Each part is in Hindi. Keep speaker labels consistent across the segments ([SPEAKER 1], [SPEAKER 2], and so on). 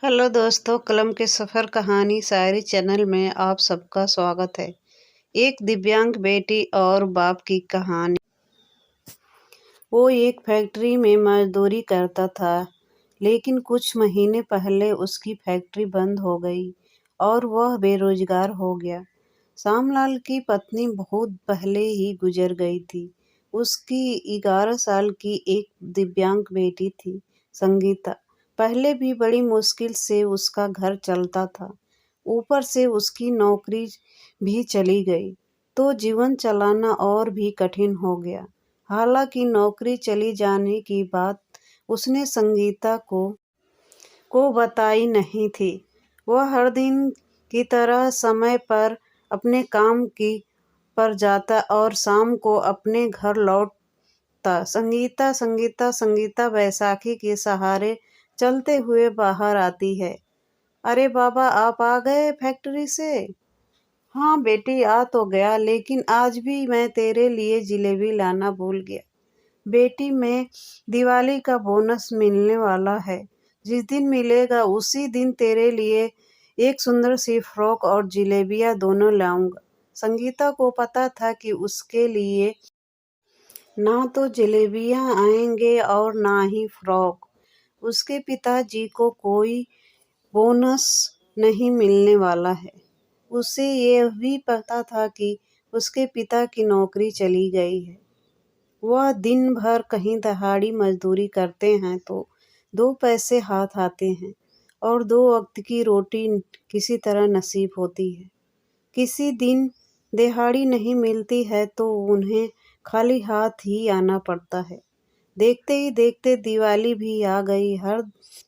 [SPEAKER 1] हेलो दोस्तों, कलम के सफ़र कहानी शायरी चैनल में आप सबका स्वागत है। एक दिव्यांग बेटी और बाप की कहानी। वो एक फैक्ट्री में मजदूरी करता था, लेकिन कुछ महीने पहले उसकी फैक्ट्री बंद हो गई और वह बेरोजगार हो गया। श्यामलाल की पत्नी बहुत पहले ही गुजर गई थी। उसकी 11 साल की एक दिव्यांग बेटी थी, संगीता। पहले भी बड़ी मुश्किल से उसका घर चलता था, ऊपर से उसकी नौकरी भी चली गई, तो जीवन चलाना और भी कठिन हो गया। हालांकि नौकरी चली जाने की बात उसने संगीता को बताई नहीं थी। वह हर दिन की तरह समय पर अपने काम की पर जाता और शाम को अपने घर लौटता। संगीता संगीता संगीता बैसाखी के सहारे चलते हुए बाहर आती है। अरे बाबा, आप आ गए फैक्ट्री से? हाँ बेटी, आ तो गया, लेकिन आज भी मैं तेरे लिए जिलेबी लाना भूल गया। बेटी, मैं दिवाली का बोनस मिलने वाला है। जिस दिन मिलेगा उसी दिन तेरे लिए एक सुंदर सी फ्रॉक और जिलेबियाँ दोनों लाऊंगा। संगीता को पता था कि उसके लिए ना तो जलेबियाँ आएंगे और ना ही फ्रॉक। उसके पिताजी को कोई बोनस नहीं मिलने वाला है। उसे यह भी पता था कि उसके पिता की नौकरी चली गई है। वह दिन भर कहीं दहाड़ी मजदूरी करते हैं तो 2 पैसे हाथ आते हैं और 2 वक्त की रोटी किसी तरह नसीब होती है। किसी दिन दिहाड़ी नहीं मिलती है तो उन्हें खाली हाथ ही आना पड़ता है। देखते ही देखते दिवाली भी आ गई। हर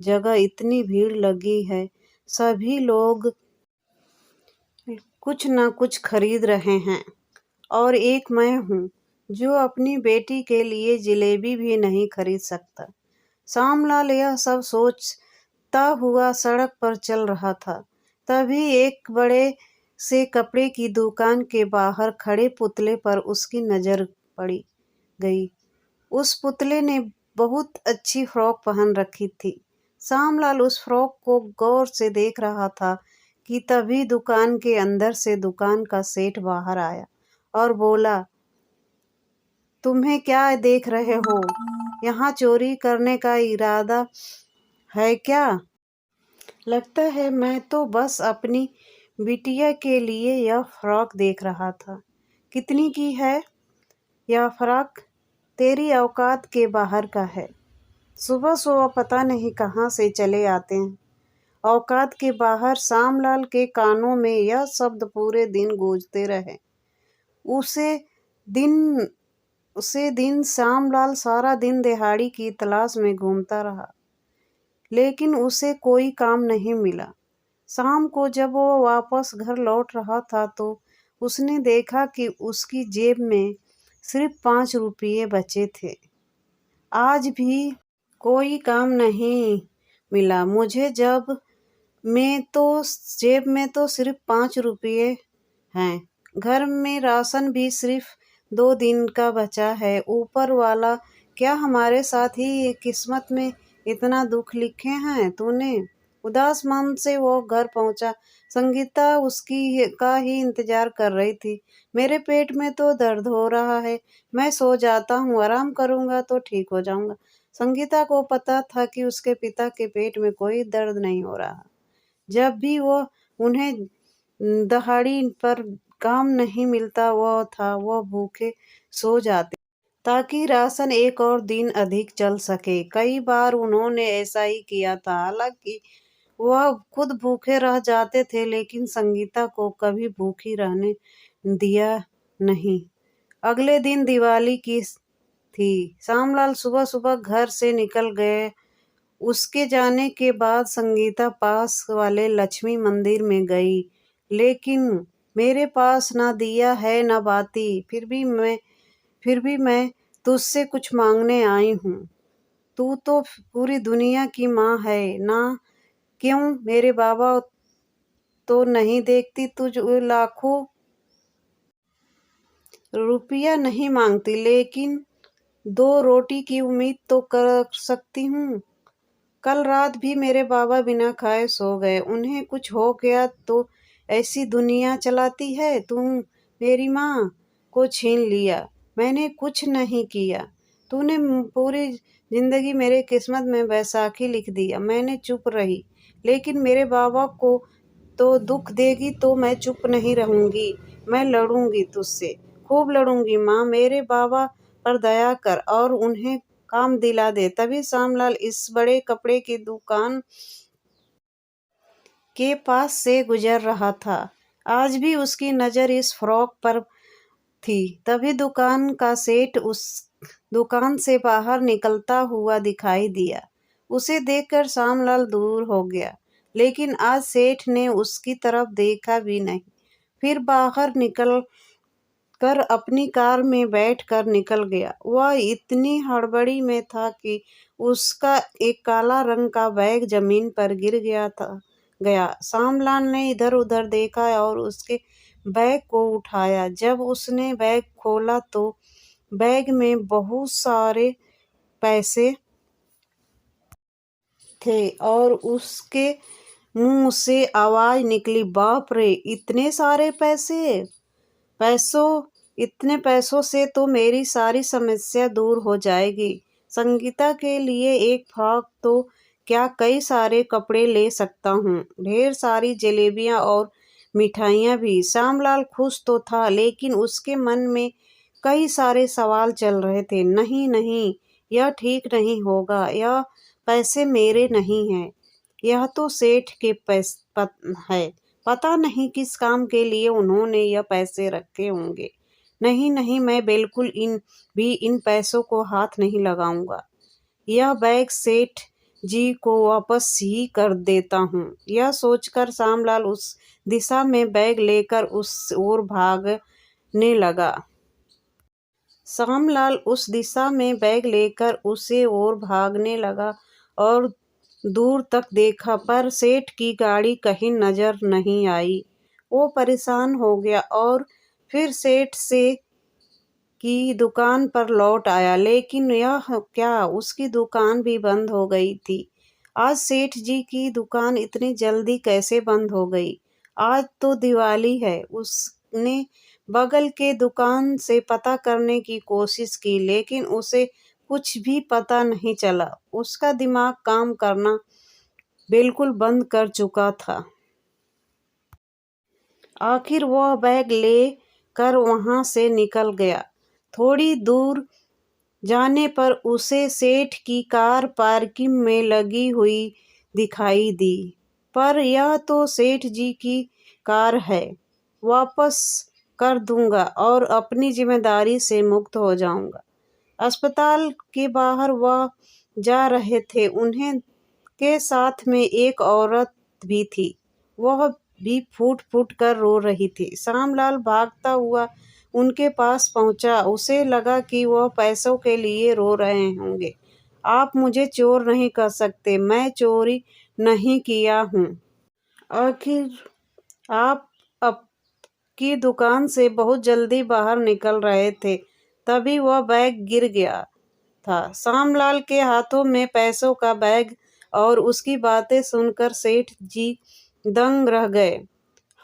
[SPEAKER 1] जगह इतनी भीड़ लगी है, सभी लोग कुछ न कुछ खरीद रहे हैं और एक मैं हूँ जो अपनी बेटी के लिए जिलेबी भी नहीं खरीद सकता। श्यामलाल यह सब सोचता हुआ सड़क पर चल रहा था। तभी एक बड़े से कपड़े की दुकान के बाहर खड़े पुतले पर उसकी नजर पड़ी गई। उस पुतले ने बहुत अच्छी फ्रॉक पहन रखी थी। श्यामलाल उस फ्रॉक को गौर से देख रहा था कि तभी दुकान के अंदर से दुकान का सेठ बाहर आया और बोला, तुम्हें क्या देख रहे हो? यहाँ चोरी करने का इरादा है क्या? लगता है मैं तो बस अपनी बिटिया के लिए यह फ्रॉक देख रहा था। कितनी की है यह फ्रॉक? तेरी औकात के बाहर का है। सुबह सुबह पता नहीं कहाँ से चले आते हैं। औकात के बाहर। श्यामलाल के कानों में यह शब्द पूरे दिन गूंजते रहे। उसे दिन उसे दिन श्यामलाल सारा दिन दिहाड़ी की तलाश में घूमता रहा, लेकिन उसे कोई काम नहीं मिला। शाम को जब वो वापस घर लौट रहा था तो उसने देखा कि उसकी जेब में सिर्फ 5 रुपये बचे थे। आज भी कोई काम नहीं मिला मुझे, जब मैं तो जेब में तो सिर्फ 5 रुपये हैं। घर में राशन भी सिर्फ 2 दिन का बचा है। ऊपर वाला क्या हमारे साथ ही किस्मत में इतना दुख लिखे हैं तूने? उदास मन से वो घर पहुंचा। संगीता उसकी का ही इंतजार कर रही थी। मेरे पेट में तो दर्द हो रहा है, मैं सो जाता हूँ, आराम करूंगा तो ठीक हो जाऊंगा। संगीता को पता था कि उसके पिता के पेट में कोई दर्द नहीं हो रहा। जब भी वो उन्हें दहाड़ी पर काम नहीं मिलता वो भूखे सो जाते ताकि राशन एक और दिन अधिक चल सके। कई बार उन्होंने ऐसा ही किया था। हालांकि वह खुद भूखे रह जाते थे, लेकिन संगीता को कभी भूखी रहने दिया नहीं। अगले दिन दिवाली की थी। श्यामलाल सुबह सुबह घर से निकल गए। उसके जाने के बाद संगीता पास वाले लक्ष्मी मंदिर में गई। लेकिन मेरे पास ना दिया है ना बाती, फिर भी मैं तुझसे कुछ मांगने आई हूँ। तू तो पूरी दुनिया की माँ है ना? क्यों मेरे बाबा तो नहीं देखती तुझ लाखों रुपया नहीं मांगती, लेकिन 2 रोटी की उम्मीद तो कर सकती हूँ। कल रात भी मेरे बाबा बिना खाए सो गए। उन्हें कुछ हो गया तो ऐसी दुनिया चलाती है। तुम मेरी माँ को छीन लिया। मैंने कुछ नहीं किया। तूने पूरी जिंदगी मेरे किस्मत में बैसाखी लिख दिया। मैंने चुप रही, लेकिन मेरे बाबा को तो दुख देगी तो मैं चुप नहीं रहूंगी। मैं लड़ूंगी तुझसे, खूब लड़ूंगी माँ। मेरे बाबा पर दया कर और उन्हें काम दिला दे। तभी श्यामलाल इस बड़े कपड़े की दुकान के पास से गुजर रहा था। आज भी उसकी नज़र इस फ्रॉक पर थी। तभी दुकान का सेठ उस दुकान से बाहर निकलता हुआ दिखाई दिया। उसे देखकर श्यामलाल दूर हो गया, लेकिन आज सेठ ने उसकी तरफ देखा भी नहीं। फिर बाहर निकल कर अपनी कार में बैठकर निकल गया। वह इतनी हड़बड़ी में था कि उसका एक काला रंग का बैग जमीन पर गिर गया। श्यामलाल ने इधर उधर देखा और उसके बैग को उठाया। जब उसने बैग खोला तो बैग में बहुत सारे पैसे थे और उसके मुंह से आवाज निकली, बाप रे, इतने सारे पैसे! पैसों इतने पैसों से तो मेरी सारी समस्या दूर हो जाएगी। संगीता के लिए एक फ्रॉक तो क्या, कई सारे कपड़े ले सकता हूँ, ढेर सारी जलेबियाँ और मिठाइयाँ भी। श्यामलाल खुश तो था, लेकिन उसके मन में कई सारे सवाल चल रहे थे। नहीं नहीं, यह ठीक नहीं होगा। यह पैसे मेरे नहीं हैं, यह तो सेठ के है। पता नहीं किस काम के लिए उन्होंने यह पैसे रखे होंगे। नहीं नहीं, मैं बिल्कुल इन पैसों को हाथ नहीं लगाऊंगा। यह बैग सेठ जी को वापस ही कर देता हूँ। यह सोचकर श्यामलाल उस दिशा में बैग लेकर उस ओर भागने लगा। श्यामलाल उस दिशा में बैग लेकर उसे ओर भागने लगा और दूर तक देखा, पर सेठ की गाड़ी कहीं नजर नहीं आई। वो परेशान हो गया और फिर सेठ से की दुकान पर लौट आया, लेकिन यह क्या, उसकी दुकान भी बंद हो गई थी। आज सेठ जी की दुकान इतनी जल्दी कैसे बंद हो गई? आज तो दिवाली है। उसने बगल के दुकान से पता करने की कोशिश की, लेकिन उसे कुछ भी पता नहीं चला। उसका दिमाग काम करना बिल्कुल बंद कर चुका था। आखिर वह बैग ले कर वहां से निकल गया। थोड़ी दूर जाने पर उसे सेठ की कार पार्किंग में लगी हुई दिखाई दी। पर यह तो सेठ जी की कार है। वापस कर दूंगा और अपनी जिम्मेदारी से मुक्त हो जाऊंगा। अस्पताल के बाहर वह जा रहे थे। उन्हें के साथ में एक औरत भी थी। वह भी फूट फूट कर रो रही थी। श्यामलाल भागता हुआ उनके पास पहुंचा। उसे लगा कि वह पैसों के लिए रो रहे होंगे। आप मुझे चोर नहीं कह सकते, मैं चोरी नहीं किया हूँ। आखिर आप की दुकान से बहुत जल्दी बाहर निकल रहे थे, तभी वह बैग गिर गया था। श्यामलाल के हाथों में पैसों का बैग और उसकी बातें सुनकर सेठ जी दंग रह गए।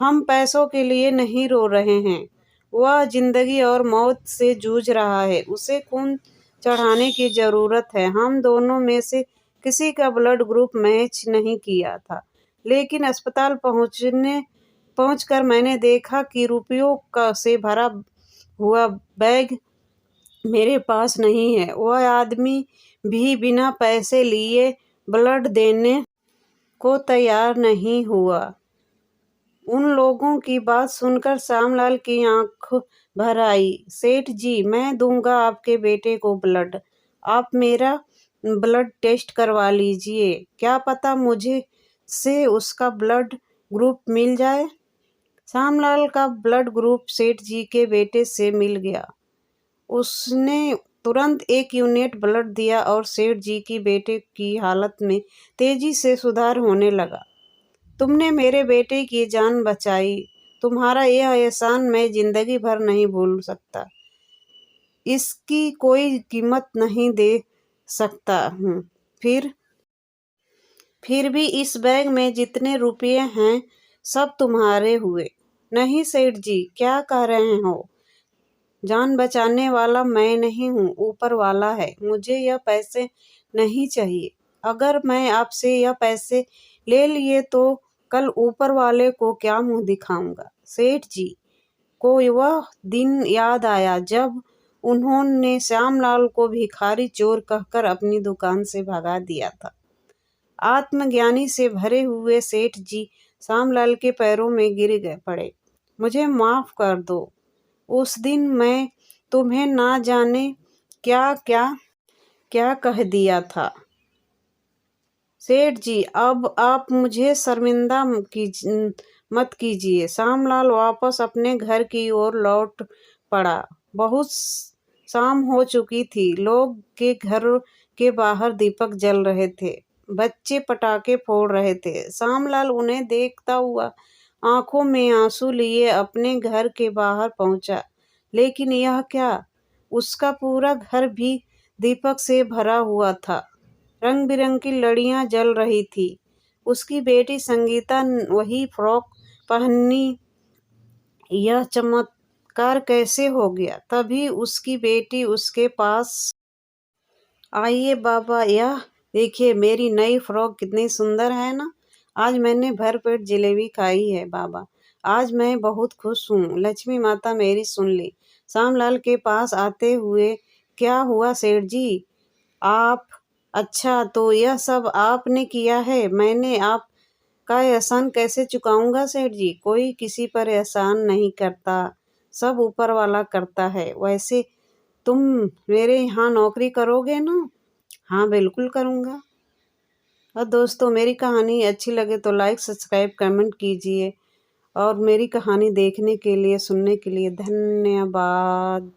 [SPEAKER 1] हम पैसों के लिए नहीं रो रहे हैं। वह जिंदगी और मौत से जूझ रहा है। उसे खून चढ़ाने की जरूरत है। हम दोनों में से किसी का ब्लड ग्रुप मैच नहीं किया था, लेकिन अस्पताल पहुंचकर मैंने देखा कि रुपयों का से भरा हुआ बैग मेरे पास नहीं है। वह आदमी भी बिना पैसे लिए ब्लड देने को तैयार नहीं हुआ। उन लोगों की बात सुनकर श्यामलाल की आंख भर आई। सेठ जी, मैं दूंगा आपके बेटे को ब्लड। आप मेरा ब्लड टेस्ट करवा लीजिए। क्या पता मुझे से उसका ब्लड ग्रुप मिल जाए। श्यामलाल का ब्लड ग्रुप सेठ जी के बेटे से मिल गया। उसने तुरंत 1 यूनिट ब्लड दिया और सेठ जी की बेटे की हालत में तेजी से सुधार होने लगा। तुमने मेरे बेटे की जान बचाई। तुम्हारा यह एहसान मैं जिंदगी भर नहीं भूल सकता। इसकी कोई कीमत नहीं दे सकता हूँ। फिर फिर भी इस बैग में जितने रुपये हैं सब तुम्हारे हुए। नहीं सेठ जी, क्या कह रहे हो? जान बचाने वाला मैं नहीं हूँ, ऊपर वाला है। मुझे यह पैसे नहीं चाहिए। अगर मैं आपसे यह पैसे ले लिए तो कल ऊपर वाले को क्या मुंह दिखाऊंगा? सेठ जी को वह दिन याद आया जब उन्होंने श्यामलाल को भिखारी चोर कहकर अपनी दुकान से भगा दिया था। आत्मज्ञानी से भरे हुए सेठ जी श्यामलाल के पैरों में गिर गए पड़े। मुझे माफ कर दो। उस दिन मैं तुम्हें ना जाने क्या क्या क्या कह दिया था। सेठ जी, अब आप मुझे शर्मिंदा मत कीजिए। श्यामलाल वापस अपने घर की ओर लौट पड़ा। बहुत शाम हो चुकी थी। लोग के घर के बाहर दीपक जल रहे थे। बच्चे पटाखे फोड़ रहे थे। श्यामलाल उन्हें देखता हुआ आंखों में आंसू लिए अपने घर के बाहर पहुंचा। लेकिन यह क्या, उसका पूरा घर भी दीपक से भरा हुआ था। रंग बिरंगी की लड़ियां जल रही थी। उसकी बेटी संगीता वही फ्रॉक पहनी। यह चमत्कार कैसे हो गया? तभी उसकी बेटी उसके पास। आइए बाबा, यह देखिए मेरी नई फ्रॉक कितनी सुंदर है ना। आज मैंने भरपेट जलेबी खाई है बाबा। आज मैं बहुत खुश हूँ। लक्ष्मी माता मेरी सुन ली। श्यामलाल के पास आते हुए, क्या हुआ सेठ जी? आप? अच्छा, तो यह सब आपने किया है? मैंने आपका एहसान कैसे चुकाऊंगा सेठ जी? कोई किसी पर एहसान नहीं करता, सब ऊपर वाला करता है। वैसे तुम मेरे यहाँ नौकरी करोगे ना? हाँ, बिल्कुल करूँगा। और दोस्तों, मेरी कहानी अच्छी लगे तो लाइक, सब्सक्राइब, कमेंट कीजिए। और मेरी कहानी देखने के लिए, सुनने के लिए धन्यवाद।